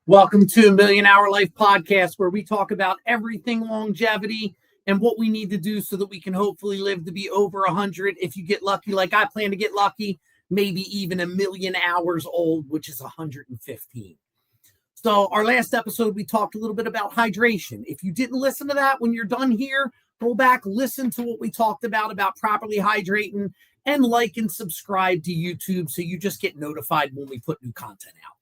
Welcome to Million Hour Life Podcast, where we talk about everything longevity and what we need to do so that we can hopefully live to be over 100. If you get lucky, like I plan to get lucky, maybe even a million hours old, which is 115. So our last episode, we talked a little bit about hydration. If you didn't listen to that, when you're done here, go back, listen to what we talked about properly hydrating, and like and subscribe to YouTube so you just get notified when we put new content out.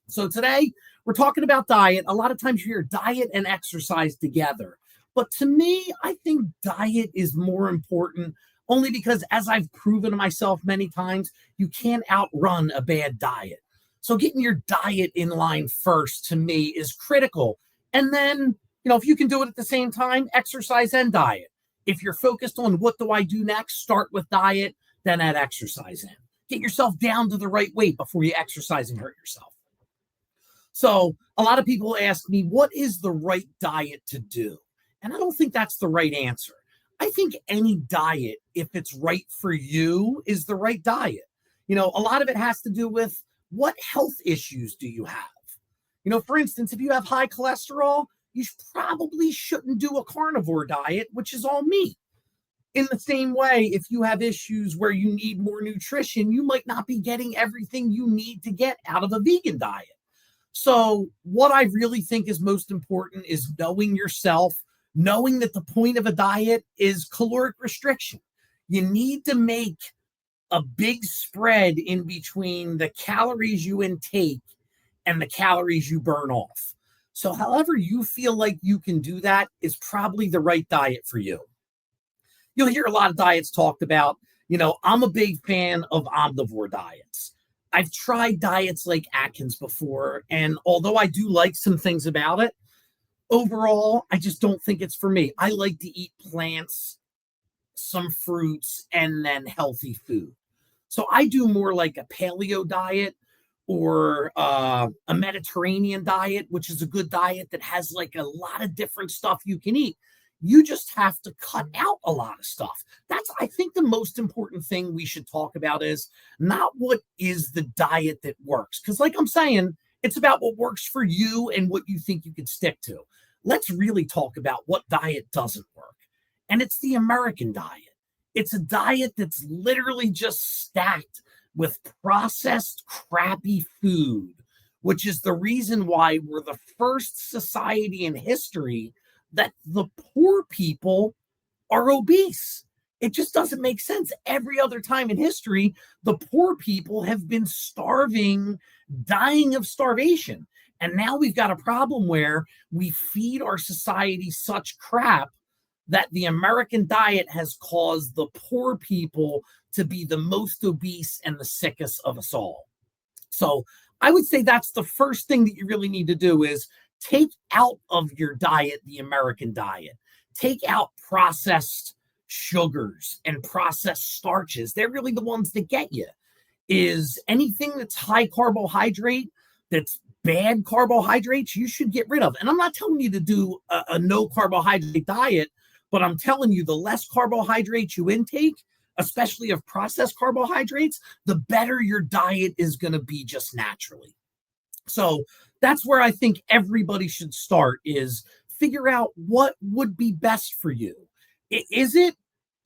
So today we're talking about diet. A lot of times you hear diet and exercise together. But to me, I think diet is more important only because, as I've proven to myself many times, you can't outrun a bad diet. So getting your diet in line first, to me, is critical. And then, if you can do it at the same time, exercise and diet. If you're focused on what do I do next, start with diet, then add exercise in. Get yourself down to the right weight before you exercise and hurt yourself. So a lot of people ask me, what is the right diet to do? And I don't think that's the right answer. I think any diet, if it's right for you, is the right diet. A lot of it has to do with what health issues do you have? For instance, if you have high cholesterol, you probably shouldn't do a carnivore diet, which is all meat. In the same way, if you have issues where you need more nutrition, you might not be getting everything you need to get out of a vegan diet. So what I really think is most important is knowing yourself, knowing that the point of a diet is caloric restriction. You need to make a big spread in between the calories you intake and the calories you burn off. So however you feel like you can do that is probably the right diet for you. You'll hear a lot of diets talked about. I'm a big fan of omnivore diets. I've tried diets like Atkins before, and although I do like some things about it, overall, I just don't think it's for me. I like to eat plants, some fruits, and then healthy food. So I do more like a paleo diet or a Mediterranean diet, which is a good diet that has like a lot of different stuff you can eat. You just have to cut out a lot of stuff. I think, the most important thing we should talk about is not what is the diet that works. Because like I'm saying, it's about what works for you and what you think you could stick to. Let's really talk about what diet doesn't work. And it's the American diet. It's a diet that's literally just stacked with processed, crappy food, which is the reason why we're the first society in history that the poor people are obese. It just doesn't make sense. Every other time in history, the poor people have been starving, dying of starvation. And now we've got a problem where we feed our society such crap that the American diet has caused the poor people to be the most obese and the sickest of us all. So I would say that's the first thing that you really need to do is take out of your diet the American diet. Take out processed sugars and processed starches. They're really the ones that get you. Is anything that's high carbohydrate, that's bad carbohydrates, you should get rid of. And I'm not telling you to do a no carbohydrate diet, but I'm telling you the less carbohydrates you intake, especially of processed carbohydrates, the better your diet is going to be just naturally. So that's where I think everybody should start, is figure out what would be best for you. Is it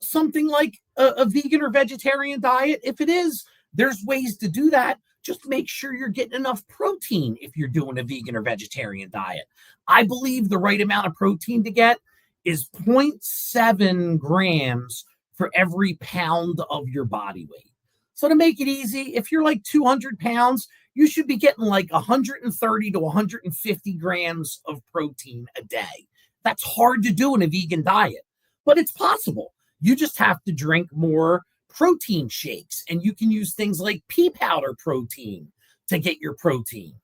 something like a vegan or vegetarian diet? If it is, there's ways to do that. Just make sure you're getting enough protein if you're doing a vegan or vegetarian diet. I believe the right amount of protein to get is 0.7 grams for every pound of your body weight. So to make it easy, if you're like 200 pounds, you should be getting like 130 to 150 grams of protein a day. That's hard to do in a vegan diet, but it's possible. You just have to drink more protein shakes, and you can use things like pea powder protein to get your protein.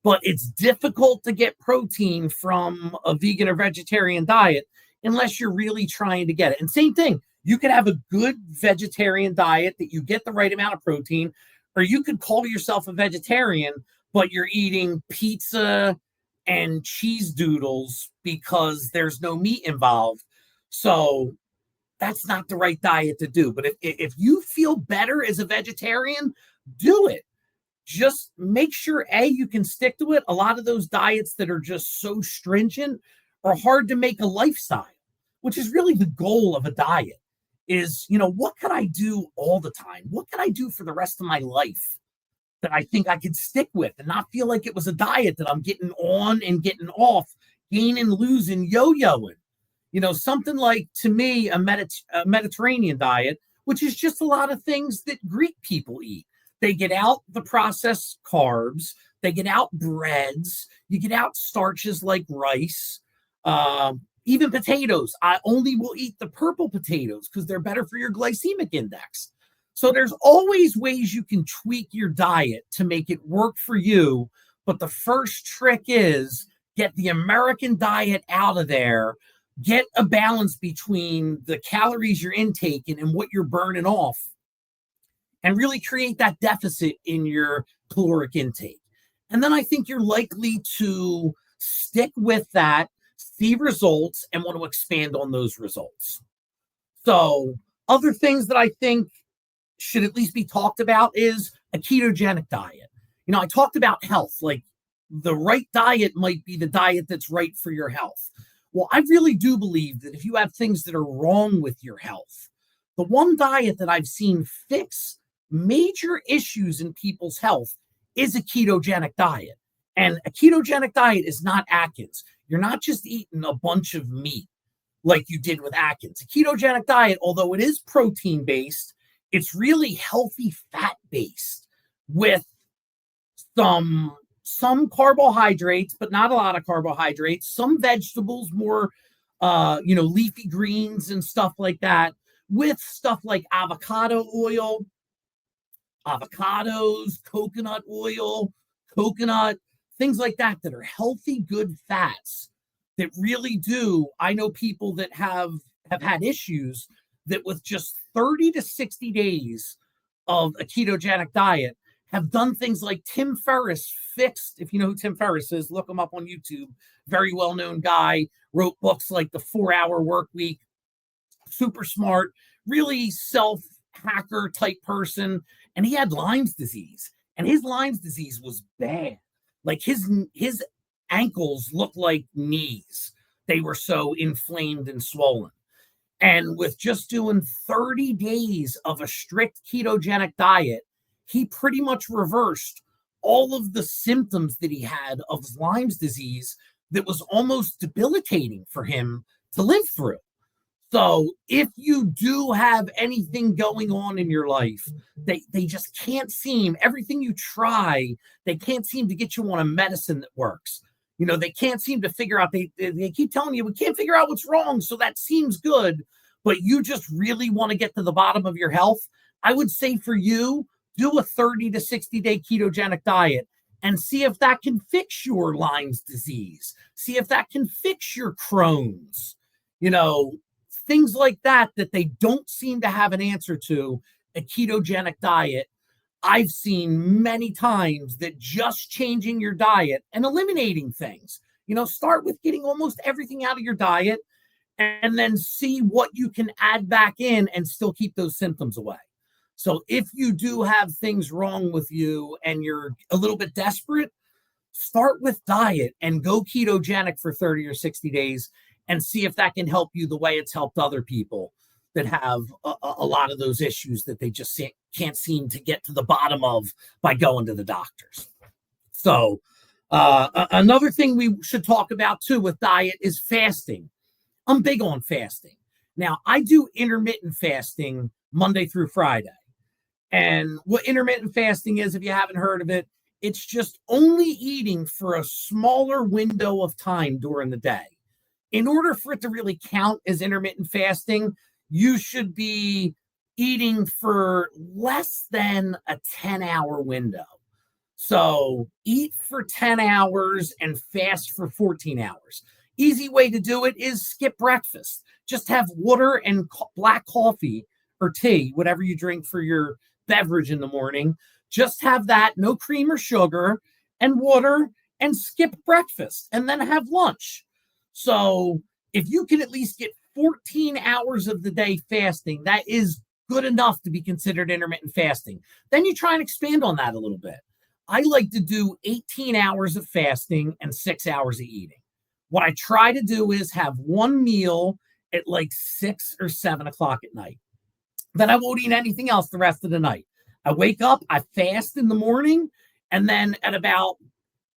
But it's difficult to get protein from a vegan or vegetarian diet unless you're really trying to get it. And same thing, you could have a good vegetarian diet that you get the right amount of protein, or you could call yourself a vegetarian, but you're eating pizza and cheese doodles because there's no meat involved. So that's not the right diet to do. But if you feel better as a vegetarian, do it. just make sure, you can stick to it. A lot of those diets that are just so stringent are hard to make a lifestyle, which is really the goal of a diet is, what can I do all the time? What can I do for the rest of my life that I think I could stick with and not feel like it was a diet that I'm getting on and getting off, gaining, losing, yo-yoing. Something like, to me, a Mediterranean diet, which is just a lot of things that Greek people eat. They get out the processed carbs, they get out breads, you get out starches like rice, even potatoes. I only will eat the purple potatoes because they're better for your glycemic index. So there's always ways you can tweak your diet to make it work for you. But the first trick is get the American diet out of there. Get a balance between the calories you're intaking and what you're burning off, and really create that deficit in your caloric intake. And then I think you're likely to stick with that, see results, and want to expand on those results. So other things that I think should at least be talked about is a ketogenic diet. I talked about health, like the right diet might be the diet that's right for your health. Well, I really do believe that if you have things that are wrong with your health, the one diet that I've seen fix major issues in people's health is a ketogenic diet. And a ketogenic diet is not Atkins. You're not just eating a bunch of meat like you did with Atkins. A ketogenic diet, although it is protein-based, it's really healthy fat-based with some carbohydrates, but not a lot of carbohydrates, some vegetables, more, leafy greens and stuff like that, with stuff like avocado oil, avocados, coconut oil, coconut, things like that are healthy, good fats that really do. I know people that have had issues that with just 30 to 60 days of a ketogenic diet have done things like Tim Ferriss fixed. If you know who Tim Ferriss is, look him up on YouTube. Very well-known guy, wrote books like The 4-Hour Work Week, super smart, really self-hacker type person. And he had Lyme's disease, and his Lyme's disease was bad. Like his ankles looked like knees. They were so inflamed and swollen. And with just doing 30 days of a strict ketogenic diet, he pretty much reversed all of the symptoms that he had of Lyme's disease that was almost debilitating for him to live through. So if you do have anything going on in your life, they just can't seem, everything you try, they can't seem to get you on a medicine that works. They can't seem to figure out, they keep telling you, we can't figure out what's wrong. So that seems good, but you just really want to get to the bottom of your health. I would say for you, do a 30 to 60 day ketogenic diet and see if that can fix your Lyme's disease. See if that can fix your Crohn's, things like that they don't seem to have an answer to. A ketogenic diet, I've seen many times that just changing your diet and eliminating things, start with getting almost everything out of your diet and then see what you can add back in and still keep those symptoms away. So if you do have things wrong with you and you're a little bit desperate, start with diet and go ketogenic for 30 or 60 days and see if that can help you the way it's helped other people that have a lot of those issues that they just can't seem to get to the bottom of by going to the doctors. So another thing we should talk about too with diet is fasting. I'm big on fasting. Now, I do intermittent fasting Monday through Friday. And what intermittent fasting is, if you haven't heard of it, it's just only eating for a smaller window of time during the day. In order for it to really count as intermittent fasting, you should be eating for less than a 10-hour window. So eat for 10 hours and fast for 14 hours. Easy way to do it is skip breakfast. Just have water and black coffee or tea, whatever you drink for your beverage in the morning. Just have that, no cream or sugar, and water, and skip breakfast, and then have lunch. So if you can at least get 14 hours of the day fasting, that is good enough to be considered intermittent fasting. Then you try and expand on that a little bit. I like to do 18 hours of fasting and 6 hours of eating. What I try to do is have one meal at like 6 or 7 o'clock at night. Then I won't eat anything else the rest of the night. I wake up, I fast in the morning, and then at about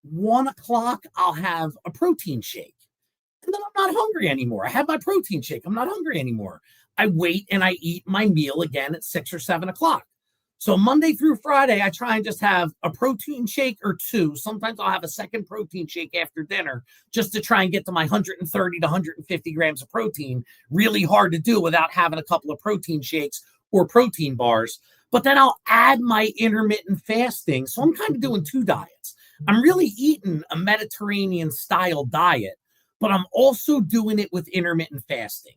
1 o'clock, I'll have a protein shake. And then I'm not hungry anymore. I have my protein shake. I'm not hungry anymore. I wait and I eat my meal again at 6 or 7 o'clock. So Monday through Friday, I try and just have a protein shake or two. Sometimes I'll have a second protein shake after dinner just to try and get to my 130 to 150 grams of protein. Really hard to do without having a couple of protein shakes or protein bars. But then I'll add my intermittent fasting. So I'm kind of doing two diets. I'm really eating a Mediterranean style diet, but I'm also doing it with intermittent fasting.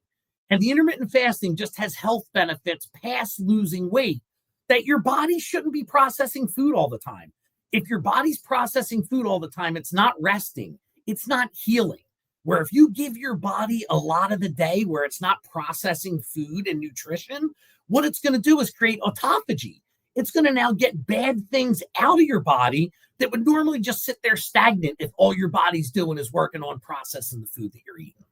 And the intermittent fasting just has health benefits past losing weight, that your body shouldn't be processing food all the time. If your body's processing food all the time, it's not resting, it's not healing. Where if you give your body a lot of the day where it's not processing food and nutrition, what it's going to do is create autophagy. It's going to now get bad things out of your body that would normally just sit there stagnant if all your body's doing is working on processing the food that you're eating.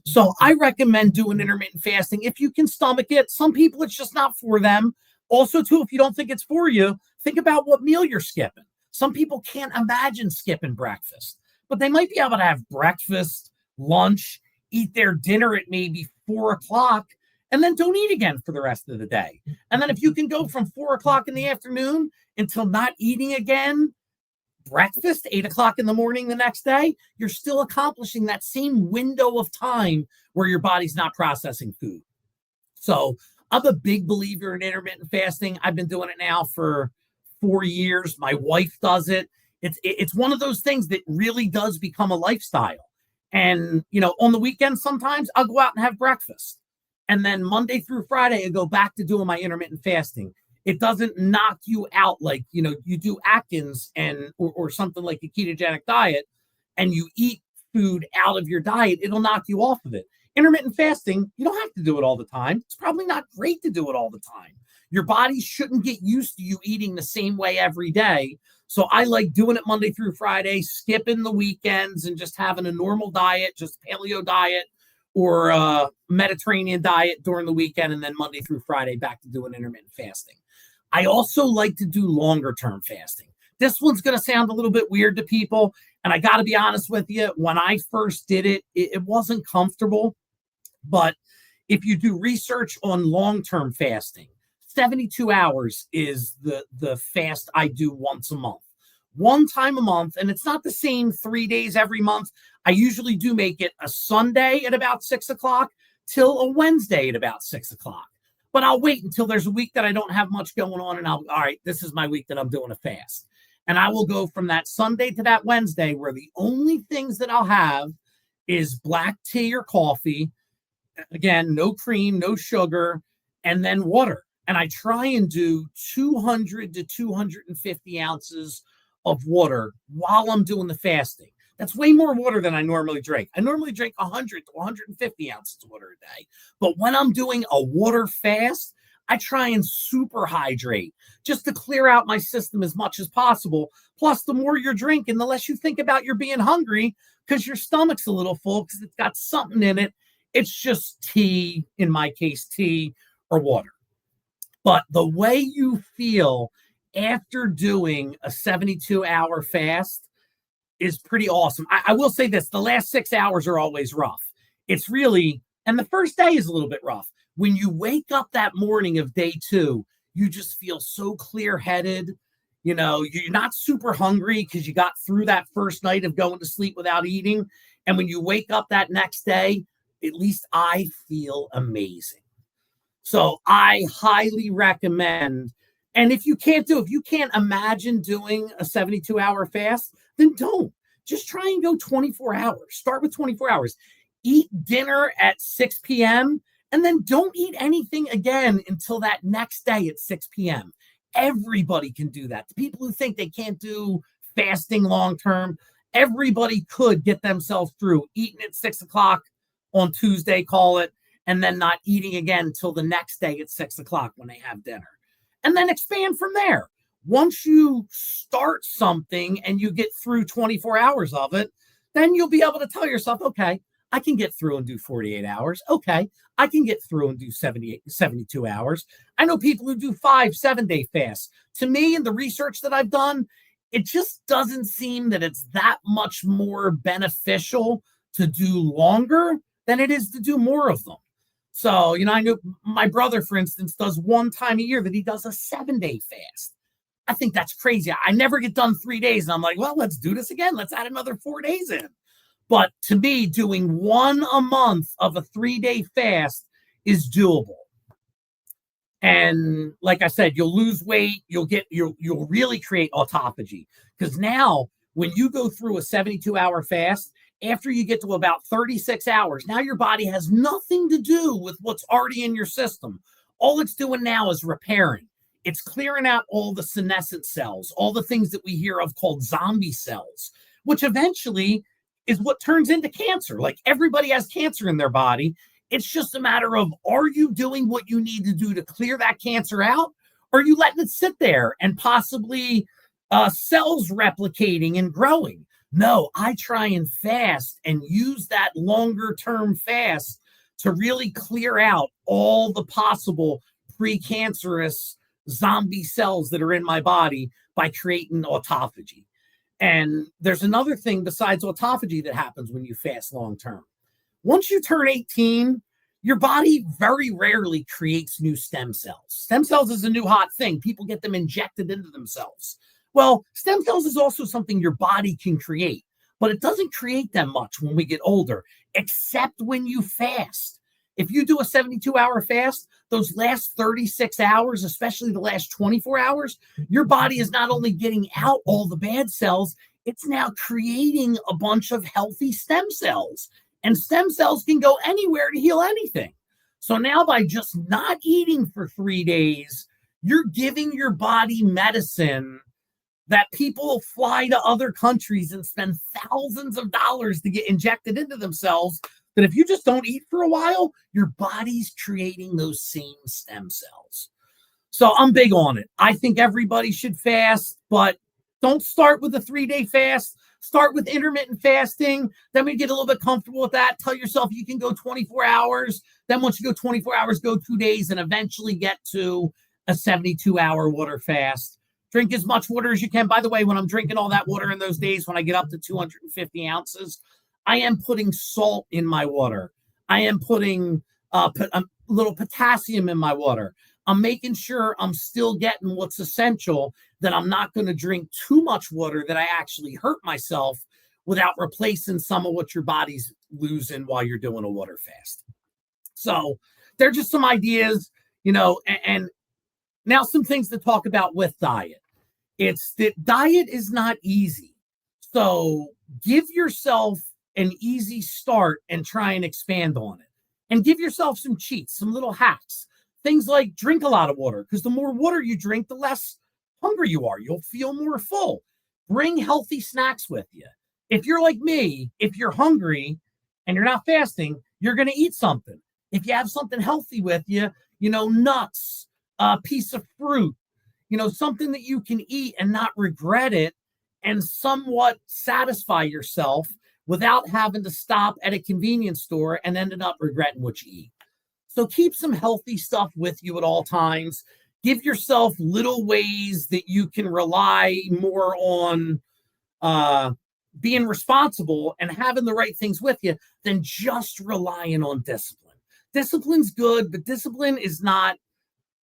So I recommend doing intermittent fasting if you can stomach it. Some people, it's just not for them. Also, too, if you don't think it's for you, think about what meal you're skipping. Some people can't imagine skipping breakfast, but they might be able to have breakfast, lunch, eat their dinner at maybe 4 o'clock, and then don't eat again for the rest of the day. And then if you can go from 4 o'clock in the afternoon until not eating again, breakfast, 8 o'clock in the morning the next day, you're still accomplishing that same window of time where your body's not processing food. So I'm a big believer in intermittent fasting. I've been doing it now for 4 years. My wife does it. It's one of those things that really does become a lifestyle. And, on the weekends, sometimes I'll go out and have breakfast. And then Monday through Friday, I go back to doing my intermittent fasting. It doesn't knock you out like, you do Atkins or something like a ketogenic diet and you eat food out of your diet. It'll knock you off of it. Intermittent fasting, you don't have to do it all the time. It's probably not great to do it all the time. Your body shouldn't get used to you eating the same way every day. So I like doing it Monday through Friday, skipping the weekends and just having a normal diet, just paleo diet or a Mediterranean diet during the weekend. And then Monday through Friday, back to doing intermittent fasting. I also like to do longer term fasting. This one's going to sound a little bit weird to people. And I got to be honest with you, when I first did it, it wasn't comfortable. But if you do research on long-term fasting, 72 hours is the fast I do once a month. One time a month, and it's not the same 3 days every month. I usually do make it a Sunday at about 6 o'clock till a Wednesday at about 6 o'clock. But I'll wait until there's a week that I don't have much going on, and all right, this is my week that I'm doing a fast. And I will go from that Sunday to that Wednesday where the only things that I'll have is black tea or coffee. Again, no cream, no sugar, and then water. And I try and do 200 to 250 ounces of water while I'm doing the fasting. That's way more water than I normally drink. I normally drink 100 to 150 ounces of water a day. But when I'm doing a water fast, I try and super hydrate just to clear out my system as much as possible. Plus, the more you're drinking, the less you think about you're being hungry because your stomach's a little full because it's got something in it. It's just tea, in my case, tea or water. But the way you feel after doing a 72-hour fast is pretty awesome. I will say this, the last 6 hours are always rough. It's really, and the first day is a little bit rough. When you wake up that morning of day 2, you just feel so clear-headed. You're not super hungry because you got through that first night of going to sleep without eating. And when you wake up that next day, at least I feel amazing. So I highly recommend. And if you can't imagine doing a 72-hour fast, then don't. Just try and go 24 hours. Start with 24 hours. Eat dinner at 6 p.m. and then don't eat anything again until that next day at 6 p.m. Everybody can do that. The people who think they can't do fasting long term, everybody could get themselves through eating at 6 o'clock on Tuesday, call it, and then not eating again until the next day at 6 o'clock when they have dinner. And then expand from there. Once you start something and you get through 24 hours of it, then you'll be able to tell yourself, okay, I can get through and do 48 hours. Okay, I can get through and do 72 hours. I know people who do 5, 7 day fasts. To me, in the research that I've done, it just doesn't seem that it's that much more beneficial to do longer than it is to do more of them. So, I know my brother, for instance, does one time a year that he does a 7 day fast. I think that's crazy. I never get done 3 days. And I'm like, well, let's do this again. Let's add another 4 days in. But to me, doing one a month of a 3 day fast is doable. And like I said, you'll lose weight. You'll really create autophagy. Because now when you go through a 72-hour fast, after you get to about 36 hours, now your body has nothing to do with what's already in your system. All it's doing now is repairing. It's clearing out all the senescent cells, all the things that we hear of called zombie cells, which eventually is what turns into cancer. Like everybody has cancer in their body. It's just a matter of, are you doing what you need to do to clear that cancer out? Or are you letting it sit there and possibly cells replicating and growing? No, I try and fast and use that longer term fast to really clear out all the possible precancerous zombie cells that are in my body by creating autophagy. And there's another thing besides autophagy that happens when you fast long term. Once you turn 18, your body very rarely creates new stem cells. Stem cells is a new hot thing. People get them injected into themselves. Well, stem cells is also something your body can create, but it doesn't create them much when we get older, except when you fast. If you do a 72-hour fast, those last 36 hours, especially the last 24 hours, your body is not only getting out all the bad cells, it's now creating a bunch of healthy stem cells. And stem cells can go anywhere to heal anything. So now by just not eating for 3 days, you're giving your body medicine that people fly to other countries and spend thousands of dollars to get injected into themselves. That if you just don't eat for a while, your body's creating those same stem cells. So I'm big on it. I think everybody should fast, but don't start with a 3 day fast. Start with intermittent fasting. Then we get a little bit comfortable with that. Tell yourself you can go 24 hours. Then once you go 24 hours, go 2 days and eventually get to a 72-hour water fast. Drink as much water as you can. By the way, when I'm drinking all that water in those days, when I get up to 250 ounces, I am putting salt in my water. I am putting a little potassium in my water. I'm making sure I'm still getting what's essential, that I'm not going to drink too much water that I actually hurt myself without replacing some of what your body's losing while you're doing a water fast. So they're just some ideas, and now some things to talk about with diet. It's that diet is not easy. So give yourself an easy start and try and expand on it. And give yourself some cheats, some little hacks. Things like drink a lot of water, because the more water you drink, the less hungry you are. You'll feel more full. Bring healthy snacks with you. If you're like me, if you're hungry and you're not fasting, you're going to eat something. If you have something healthy with you, nuts, a piece of fruit, something that you can eat and not regret it and somewhat satisfy yourself without having to stop at a convenience store and ending up regretting what you eat. So keep some healthy stuff with you at all times. Give yourself little ways that you can rely more on being responsible and having the right things with you than just relying on discipline. Discipline's good, but discipline is not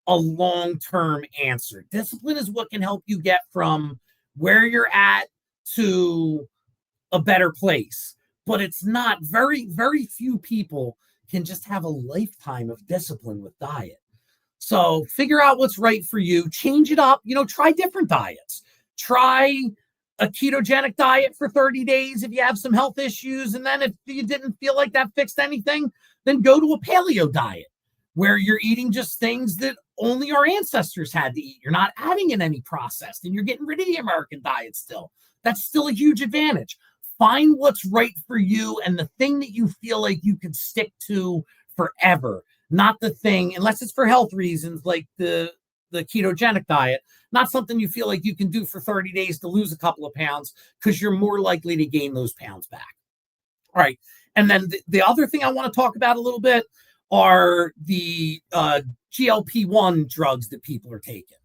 a long-term answer. Discipline is what can help you get from where you're at to a better place. But it's not. Very, very few people can just have a lifetime of discipline with diet. So figure out what's right for you. Change it up. Try different diets. Try a ketogenic diet for 30 days if you have some health issues. And then if you didn't feel like that fixed anything, then go to a paleo diet where you're eating just things that only our ancestors had to eat. You're not adding in any processed, and you're getting rid of the American diet still. That's still a huge advantage. Find what's right for you and the thing that you feel like you can stick to forever, not the thing, unless it's for health reasons, like the the ketogenic diet, not something you feel like you can do for 30 days to lose a couple of pounds, because you're more likely to gain those pounds back. All right. And then the other thing I want to talk about a little bit are the GLP-1 drugs that people are taking.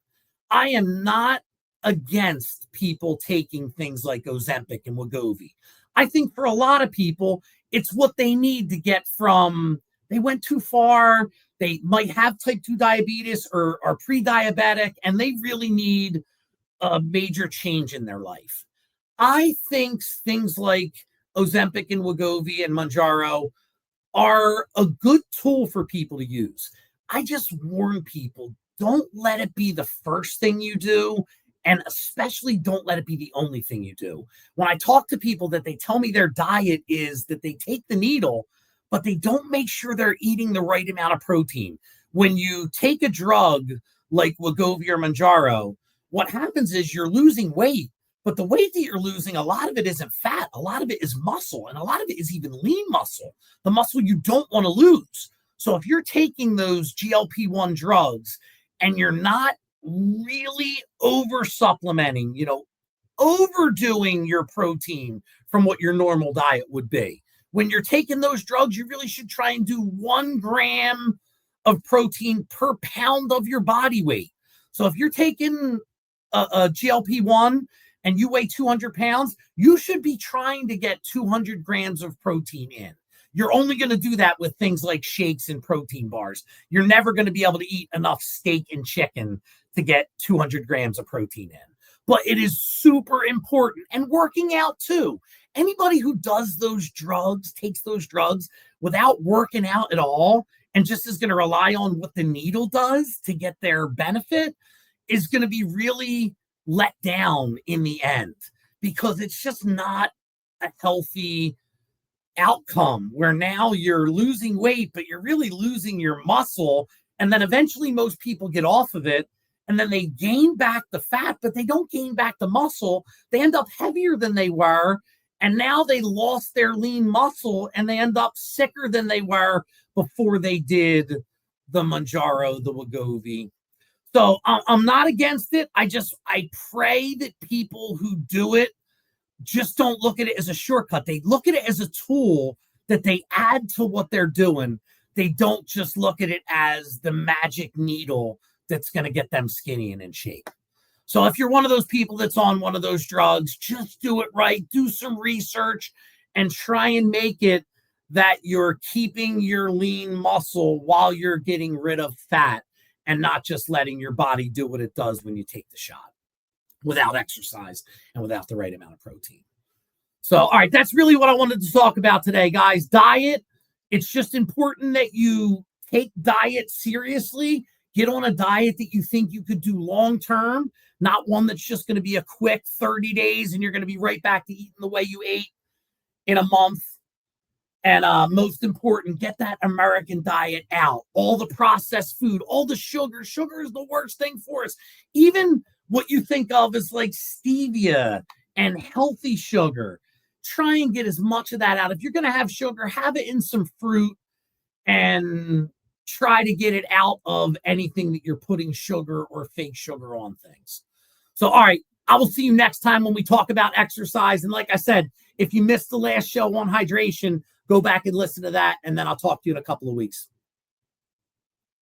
I am not against people taking things like Ozempic and Wegovy. I think for a lot of people, it's what they need to get from, they went too far, they might have type 2 diabetes or are pre-diabetic, and they really need a major change in their life. I think things like Ozempic and Wegovy and Mounjaro are a good tool for people to use. I just warn people, don't let it be the first thing you do, and especially don't let it be the only thing you do. When I talk to people that they tell me their diet is that they take the needle, but they don't make sure they're eating the right amount of protein. When you take a drug like Wegovy or Mounjaro, what happens is you're losing weight, but the weight that you're losing, a lot of it isn't fat. A lot of it is muscle, and a lot of it is even lean muscle, the muscle you don't want to lose. So if you're taking those GLP-1 drugs and you're not really over supplementing, overdoing your protein from what your normal diet would be, when you're taking those drugs, you really should try and do 1 gram of protein per pound of your body weight. So if you're taking a GLP-1 and you weigh 200 pounds, you should be trying to get 200 grams of protein in. You're only going to do that with things like shakes and protein bars. You're never going to be able to eat enough steak and chicken to get 200 grams of protein in. But it is super important. And working out too. Anybody who does those drugs, takes those drugs without working out at all, and just is going to rely on what the needle does to get their benefit, is going to be really let down in the end, because it's just not a healthy outcome, where now you're losing weight, but you're really losing your muscle. And then eventually most people get off of it, and then they gain back the fat, but they don't gain back the muscle. They end up heavier than they were. And now they lost their lean muscle, and they end up sicker than they were before they did the Mounjaro, the Wegovy. So I'm not against it. I pray that people who do it just don't look at it as a shortcut. They look at it as a tool that they add to what they're doing. They don't just look at it as the magic needle that's going to get them skinny and in shape. So if you're one of those people that's on one of those drugs, just do it right. Do some research and try and make it that you're keeping your lean muscle while you're getting rid of fat, and not just letting your body do what it does when you take the shot without exercise and without the right amount of protein. So, all right, that's really what I wanted to talk about today, guys. Diet. It's just important that you take diet seriously. Get on a diet that you think you could do long-term, not one that's just going to be a quick 30 days and you're going to be right back to eating the way you ate in a month. And most important, get that American diet out. All the processed food, all the sugar. Sugar is the worst thing for us. Even what you think of as like stevia and healthy sugar, try and get as much of that out. If you're going to have sugar, have it in some fruit, and try to get it out of anything that you're putting sugar or fake sugar on things. So, all right, I will see you next time when we talk about exercise. And like I said, if you missed the last show on hydration, go back and listen to that, and then I'll talk to you in a couple of weeks.